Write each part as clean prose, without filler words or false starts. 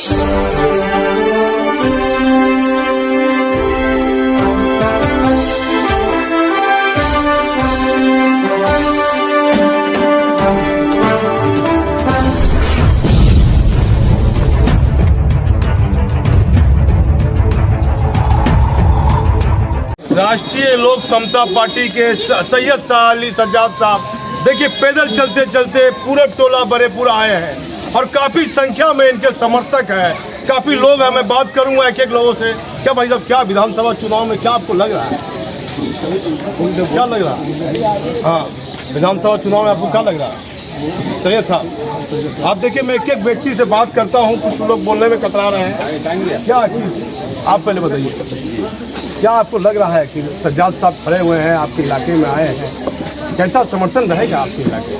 राष्ट्रीय लोक समता पार्टी के सैयद शाह अली सज्जाद साहब देखिए पैदल चलते चलते पूरे टोला बरेपुर आए हैं और काफ़ी संख्या में इनके समर्थक हैं, काफ़ी लोग हैं। मैं बात करूंगा एक एक लोगों से। क्या भाई साहब, क्या विधानसभा चुनाव में क्या आपको लग रहा है, क्या लग रहा है? हाँ, विधानसभा चुनाव में आपको क्या लग रहा है सैयद साहब? आप देखिए, मैं एक एक व्यक्ति से बात करता हूँ, कुछ लोग बोलने में कतरा रहे हैं। क्या चीज़ आप पहले बताइए, क्या आपको लग रहा है कि सज्जाद साहब खड़े हुए हैं, आपके इलाके में आए हैं, कैसा समर्थन रहेगा आपके इलाके में?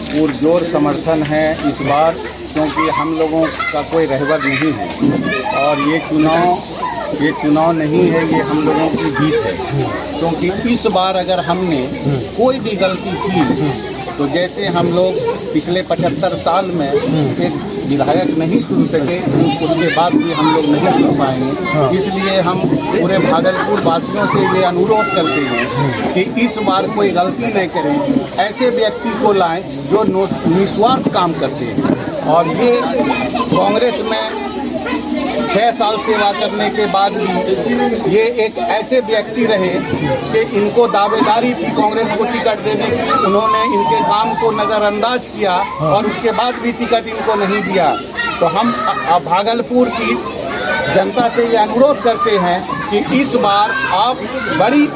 पुरजोर समर्थन है इस बार, क्योंकि हम लोगों का कोई रहबर नहीं है और ये चुनाव नहीं है, ये हम लोगों की जीत है। क्योंकि इस बार अगर हमने कोई भी गलती की तो जैसे हम लोग पिछले 75 साल में एक विधायक नहीं चुन सके, उसके बाद भी हम लोग नहीं चुन पाएंगे। इसलिए हम पूरे भागलपुर वासियों से ये अनुरोध करते हैं कि इस बार कोई गलती नहीं करें, ऐसे व्यक्ति को लाएं जो निस्वार्थ काम करते हैं। और ये कांग्रेस में 6 साल सेवा करने के बाद भी ये एक ऐसे व्यक्ति रहे कि इनको दावेदारी थी कांग्रेस को टिकट देने की, उन्होंने इनके काम को नज़रअंदाज किया और उसके बाद भी टिकट इनको नहीं दिया। तो हम भागलपुर की जनता से ये अनुरोध करते हैं कि इस बार आप बड़ी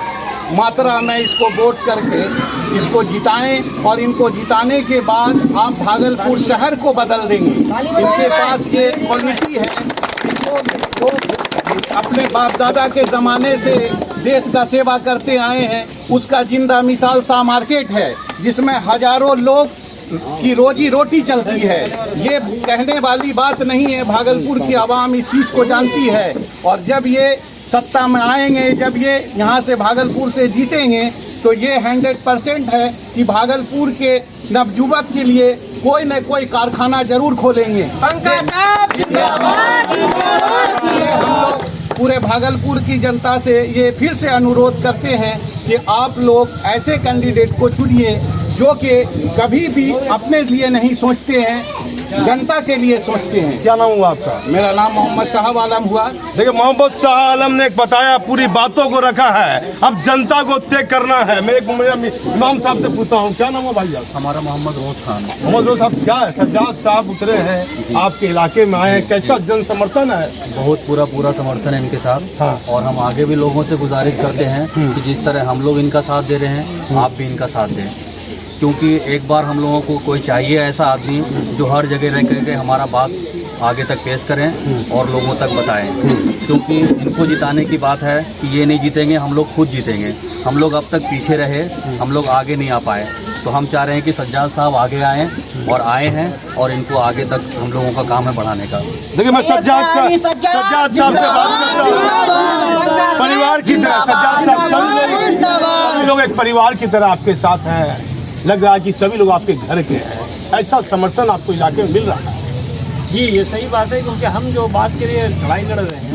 मात्रा में इसको वोट करके इसको जिताएं और इनको जिताने के बाद आप भागलपुर शहर को बदल देंगे। इनके पास ये क्वालिटी है, वो अपने बाप दादा के ज़माने से देश का सेवा करते आए हैं, उसका जिंदा मिसाल सा मार्केट है जिसमें हजारों लोग की रोजी रोटी चलती है। ये कहने वाली बात नहीं है, भागलपुर की आवाम इस चीज़ को जानती है। और जब ये सत्ता में आएंगे, जब ये यहाँ से भागलपुर से जीतेंगे, तो ये 100% है कि भागलपुर के नवयुवक के लिए कोई न कोई कारखाना जरूर खोलेंगे। हम लोग पूरे भागलपुर की जनता से ये फिर से अनुरोध करते हैं कि आप लोग ऐसे कैंडिडेट को चुनिए जो कि कभी भी अपने लिए नहीं सोचते हैं, जनता के लिए सोचते हैं। क्या नाम हुआ आपका? मेरा नाम मोहम्मद शाह आलम हुआ। देखिए, मोहम्मद शाह आलम ने बताया, पूरी बातों को रखा है, अब जनता को तय करना है। मैं इमाम साहब से पूछता हूँ, क्या नाम है भाई आप? हमारा मोहम्मद रोज खान। मोहम्मद रोज साहब, क्या है, सज्जाद साहब उतरे हैं आपके इलाके में आए हैं, कैसा जन समर्थन है? बहुत पूरा समर्थन है इनके साथ। हाँ। और हम आगे भी लोगों से गुजारिश करते हैं कि जिस तरह हम लोग इनका साथ दे रहे हैं, आप भी इनका साथ दें। क्योंकि एक बार हम लोगों को कोई चाहिए ऐसा आदमी जो हर जगह रह करके हमारा बात आगे तक पेश करें और लोगों तक बताएं। क्योंकि इनको जिताने की बात है कि ये नहीं जीतेंगे, हम लोग खुद जीतेंगे। हम लोग अब तक पीछे रहे, हम लोग आगे नहीं आ पाए, तो हम चाह रहे हैं कि सज्जाद साहब आगे आएँ और आए हैं और इनको आगे तक हम लोगों का काम है बढ़ाने का। देखिए, मैं सज्जाद साहब से बात करता हूँ परिवार की तरह। सज्जाद साहब, सभी लोग एक परिवार की तरह आपके साथ हैं, लग रहा है कि सभी लोग आपके घर के हैं, ऐसा समर्थन आपको इलाके में मिल रहा है? जी, ये सही बात है, क्योंकि हम जो बात के लिए लड़ाई लड़ रहे हैं,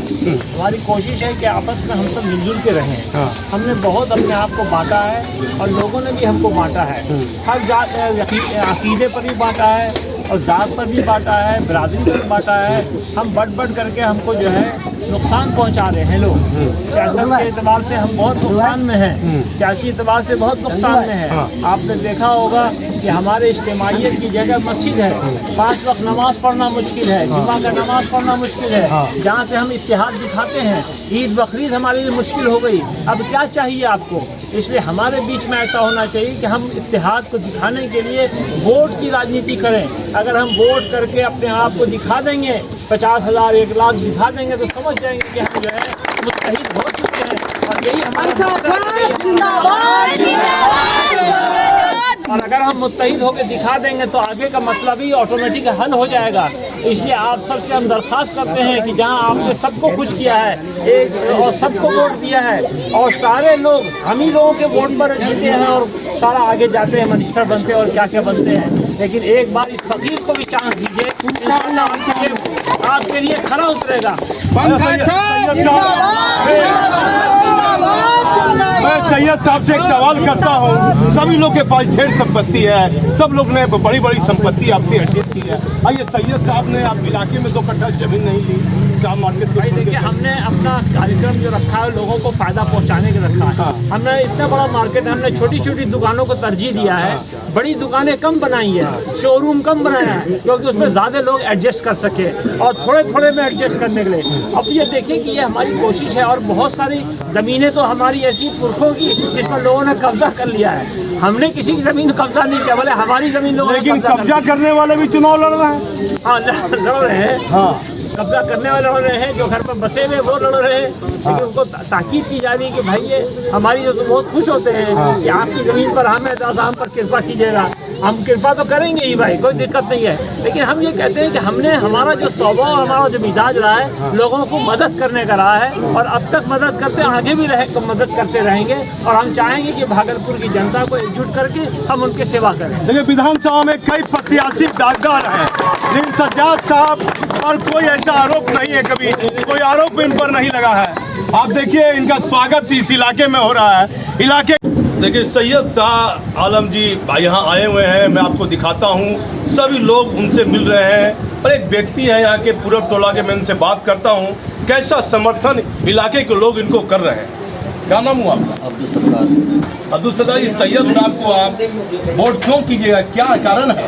हमारी कोशिश है कि आपस में हम सब मिलजुल के रहें। हाँ। हमने बहुत अपने आप को बांटा है और लोगों ने भी हमको बांटा है। हर जात अकीदे पर भी बांटा है और ज़ात पर भी बांटा है, बिरादरी पर भी बांटा है। हम बढ़ करके हमको जो है नुकसान पहुंचा रहे हैं लोग। सियासत के एतबार से हम बहुत नुकसान में हैं, सियासी एतबार से बहुत नुकसान में हैं। आपने देखा होगा कि हमारे इज्तिमाइयत की जगह मस्जिद है, 5 वक्त नमाज पढ़ना मुश्किल है, जुमा का नमाज पढ़ना मुश्किल है। जहाँ से हम इत्तेहाद दिखाते हैं, ईद बकरीद हमारे लिए मुश्किल हो गई। अब क्या चाहिए आपको? इसलिए हमारे बीच में ऐसा होना चाहिए कि हम इत्तेहाद को दिखाने के लिए वोट की राजनीति करें। अगर हम वोट करके अपने आप को दिखा देंगे, 50,000 1 लाख दिखा देंगे, तो समझ जाएंगे कि हम जो है मुत्तहिद हो चुके हैं। और यही हमारा और अगर हम मुत्तहिद होकर दिखा देंगे तो आगे का मसला भी ऑटोमेटिक हल हो जाएगा। इसलिए आप सबसे हम दरख्वास्त करते हैं कि जहां आपने सबको खुश किया है एक और सबको वोट दिया है और सारे लोग हम ही लोगों के वोट पर जीते हैं और सारा आगे जाते हैं, मिनिस्टर बनते हैं और क्या क्या बनते हैं। लेकिन एक बार इस फकीर को भी चांस दीजिए, इंशाअल्लाह आपके आपके लिए खरा उतरेगा। मैं सैयद साहब से एक सवाल करता हूँ। सभी लोग के पास ढेर संपत्ति है, सब लोग ने बड़ी बड़ी संपत्ति आपकी अर्जित की है। ये सैयद साहब ने आप इलाके में 2 कट्ठा जमीन नहीं ली शाह मार्केट। भाई देखिए, हमने अपना कार्यक्रम जो रखा है लोगों को फायदा पहुंचाने के रखा है। हमने इतना बड़ा मार्केट, हमने छोटी छोटी दुकानों को तरजीह दिया है, बड़ी दुकानें कम बनाई है, शोरूम कम बनाया है, क्योंकि उसमें ज़्यादा लोग एडजस्ट कर सके और थोड़े थोड़े में एडजस्ट करने के लिए। अब ये देखिए कि ये हमारी कोशिश है। और बहुत सारी ज़मीनें तो हमारी ऐसी पुरखों की जिस पर लोगों ने कब्जा कर लिया है। हमने किसी की ज़मीन कब्जा नहीं किया, बोले हमारी ज़मीन लोगों ने लेकिन कब्जा करने वाले भी चुनाव लड़ रहे हैं। हाँ, लड़ रहे हैं। हाँ, कब्जा करने वाले लड़ रहे हैं, जो घर पर बसे हुए वो लड़ रहे हैं। लेकिन उनको ताकीद की जा रही है कि भाई ये हमारी, जो बहुत खुश होते हैं कि आपकी ज़मीन पर हमें हम पर कृपा कीजिएगा। हम कृपा तो करेंगे ही भाई, कोई दिक्कत नहीं है। लेकिन हम ये कहते हैं कि हमने, हमारा जो स्वभाव, हमारा जो मिजाज रहा है, लोगों को मदद करने का रहा है और अब तक मदद करते आगे भी मदद करते रहेंगे। और हम चाहेंगे कि भागलपुर की जनता को एकजुट करके हम उनकी सेवा करें। देखिए, विधानसभा में कई प्रत्याशी दागदार हैं, लेकिन सज्जाद साहब पर कोई ऐसा आरोप नहीं है, कभी कोई आरोप इन पर नहीं लगा है। आप देखिए, इनका स्वागत इस इलाके में हो रहा है। इलाके देखिए, सैयद शाह आलम जी यहाँ आए हुए हैं, मैं आपको दिखाता हूँ। सभी लोग उनसे मिल रहे हैं और एक व्यक्ति है यहाँ के पूरब टोला के, मैं इनसे बात करता हूँ कैसा समर्थन इलाके के लोग इनको कर रहे हैं। क्या नाम हुआ आपका? अब्दुल सत्तार। अब्दुल सत्तार, सैयद साहब को आप वोट क्यों कीजिएगा, क्या कारण है?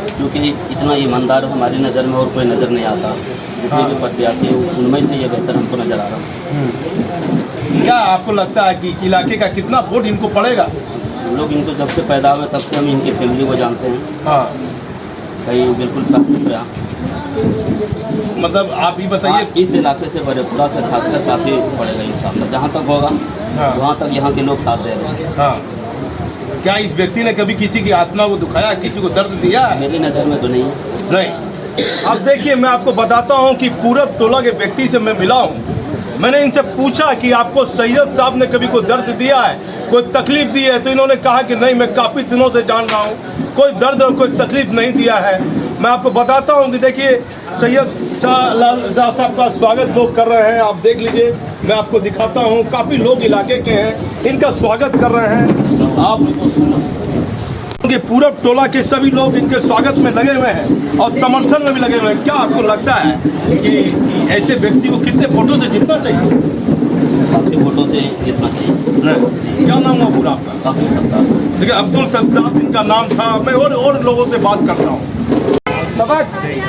क्योंकि इतना ईमानदार हमारी नज़र में और कोई नज़र नहीं आता। जितने भी प्रत्याशी हैं उनमें से ये बेहतर हमको नज़र आ रहा है। क्या आपको लगता है कि इलाके का कितना वोट इनको पड़ेगा? हम लोग इनको जब से पैदा हुए तब से हम इनकी फैमिली को जानते हैं। हाँ, कहीं बिल्कुल साफ सुथरा। मतलब आप ही बताइए। इस इलाके से बड़ेपुरा से खासकर काफ़ी पड़ेगा इंशाल्लाह। जहाँ तक होगा वहाँ तक यहाँ के लोग साथ दे रहे हैं। हाँ, क्या इस व्यक्ति ने कभी किसी की आत्मा को दुखाया, किसी को दर्द दिया? मेरी नज़र में तो नहीं है। नहीं। अब देखिए, मैं आपको बताता हूँ कि पूरब टोला के व्यक्ति से मैं मिला हूँ। मैंने इनसे पूछा कि आपको सैयद साहब ने कभी कोई दर्द दिया है, कोई तकलीफ दी है? तो इन्होंने कहा कि नहीं, मैं काफ़ी दिनों से जान रहा हूँ, कोई दर्द और कोई तकलीफ नहीं दिया है। मैं आपको बताता हूँ कि देखिए, सैयद शाह साहब का स्वागत लोग कर रहे हैं, आप देख लीजिए। मैं आपको दिखाता हूँ, काफ़ी लोग इलाके के हैं, इनका स्वागत कर रहे हैं। आप के पूरब टोला के सभी लोग इनके स्वागत में लगे हुए हैं और समर्थन में भी लगे हुए हैं। क्या आपको लगता है कि ऐसे व्यक्ति को कितने वोटों से जीतना चाहिए? काफ़ी वोटों से जीतना चाहिए। क्या नाम हुआ पूरा आपका? अब्दुल सत्तार। देखिए, अब्दुल सत्तार इनका नाम था। मैं और लोगों से बात करता हूँ।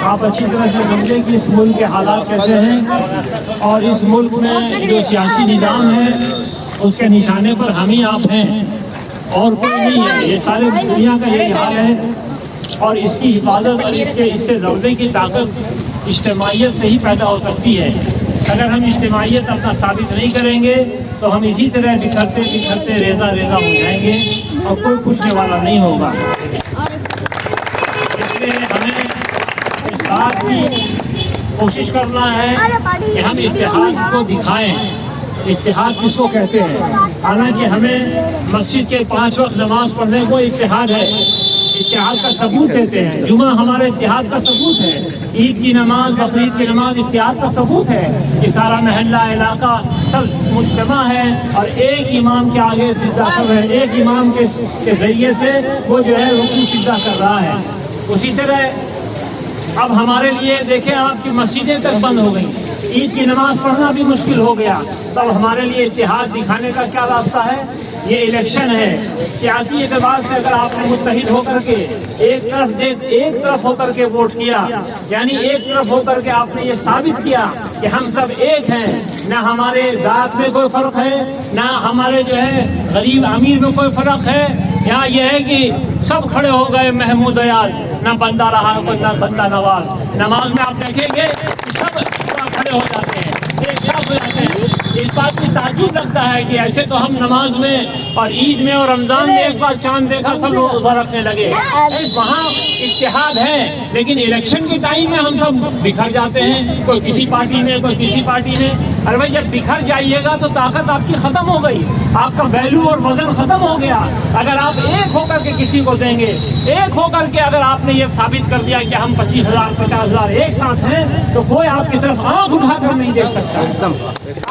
आप अच्छी तरह से समझें कि इस मुल्क के हालात कैसे हैं और इस मुल्क में जो सियासी निज़ाम है उसके निशाने पर हम ही आप हैं और कोई नहीं है। ये सारे दुनिया का यही हाल है और इसकी हिफाजत और इससे लड़ने की ताकत इज्तिमाइयत से ही पैदा हो सकती है। अगर हम इज्तिमाइयत अपना साबित नहीं करेंगे तो हम इसी तरह बिखरते बिखरते रेजा रेजा हो जाएंगे और कोई पूछने वाला नहीं होगा। इसलिए हमें इस बात की कोशिश करना है कि हम इत्तेहाद को दिखाएं। इत्तेहाद किसको कहते हैं? हालांकि हमें मस्जिद के 5 वक्त नमाज पढ़ने को इत्तेहाद है, इत्तेहाद का सबूत देते हैं। जुमा हमारे इत्तेहाद का सबूत है। ईद की नमाज, बकरीद की नमाज इत्तेहाद का सबूत है कि सारा महल्ला इलाका सब मुज्तमा है और एक इमाम के आगे सिजदा कर रहे हैं। एक इमाम के जरिए से वो जो है रुकू सिजदा कर रहा है। उसी तरह अब हमारे लिए देखें, आपकी मस्जिदें तक बंद हो गई, ईद की नमाज पढ़ना भी मुश्किल हो गया। तब हमारे लिए इत्तेहाद दिखाने का क्या रास्ता है? ये इलेक्शन है। सियासी एतबार से अगर आपने मुत्तहिद होकर के एक तरफ होकर के वोट किया, यानी एक तरफ होकर के आपने ये साबित किया कि हम सब एक हैं, ना हमारे जात में कोई फर्क है, ना हमारे जो है गरीब अमीर में कोई फर्क है। यहाँ यह है कि सब खड़े हो गए महमूद अयाज, ना बंदा रहा कोई, ना बंदा नवाज। नमाज में आप देखेंगे कि सब खड़े हो जाते हैं, एक साथ हो जाते हैं। इस बात की ताज्जुब लगता है कि ऐसे तो हम नमाज में और ईद में और रमजान में एक बार चांद देखा सब लोग रोजा रखने लगे। वहाँ इत्तेहाद है, लेकिन इलेक्शन के टाइम में हम सब बिखर जाते हैं, कोई किसी पार्टी में, कोई किसी पार्टी में। अरे भाई जब बिखर जाइएगा तो ताकत आपकी खत्म हो गई, आपका वैल्यू और वजन खत्म हो गया। अगर आप एक होकर के किसी को देंगे, एक होकर के अगर आपने ये साबित कर दिया कि हम 25,000 50,000 एक साथ हैं, तो कोई आपकी तरफ आंख उठाकर नहीं देख सकता।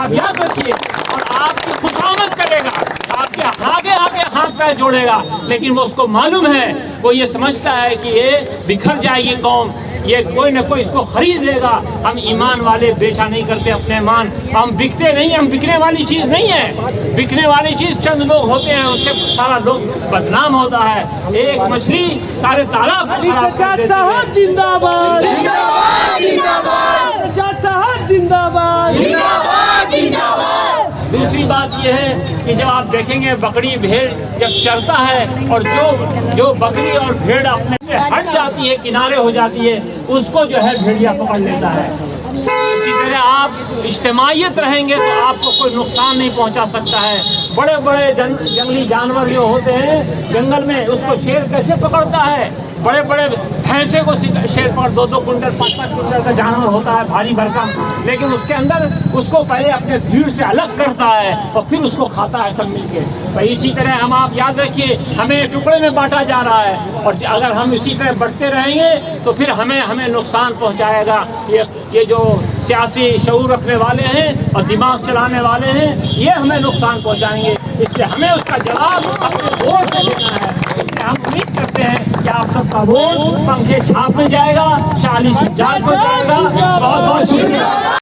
आप याद रखिए, और आपकी खुशामद करेगा, आपके आगे आगे हाथ पैर जोड़ेगा, लेकिन वो उसको मालूम है, वो ये समझता है कि ये बिखर जाएगी कौम, ये कोई ना कोई इसको खरीद लेगा। हम ईमान वाले बेचा नहीं करते अपने ईमान, हम बिकते नहीं, हम बिकने वाली चीज़ नहीं है। बिकने वाली चीज़ चंद लोग होते हैं, उससे सारा लोग बदनाम होता है। एक मछली सारे तालाब को खराब कर देती है। जिंदाबाद जिंदाबाद जिंदाबाद सज्जाद साहब जिंदाबाद जिंदाबाद जिंदाबाद। दूसरी बात यह है कि जब आप देखेंगे बकरी भेड़ जब चरता है और जो बकरी और भेड़ अपने से हट जाती है, किनारे हो जाती है, उसको जो है भेड़िया पकड़ लेता है। इसी तरह आप इज्तिमाइयत रहेंगे तो आपको कोई नुकसान नहीं पहुंचा सकता है। बड़े बड़े जंगली जानवर जो होते हैं जंगल में, उसको शेर कैसे पकड़ता है? बड़े बड़े भैंसे को शेर पर 2-2 कुंटल 5-5 कुंटल का जानवर होता है, भारी भरकम, लेकिन उसके अंदर उसको पहले अपने भीड़ से अलग करता है और फिर उसको खाता है सब मिलके। तो इसी तरह हम, आप याद रखिए, हमें टुकड़े में बांटा जा रहा है, और अगर हम इसी तरह बढ़ते रहेंगे तो फिर हमें नुकसान पहुँचाएगा। ये जो सियासी शऊर रखने वाले हैं और दिमाग चलाने वाले हैं, ये हमें नुकसान पहुँचाएंगे। इसलिए हमें उसका जवाब अपने वोट से देना है। हम उम्मीद करते हैं कि आप सबका वोट पंखे छाप में जाएगा, 40 सज्जाद में जाएगा। बहुत बहुत शुक्रिया।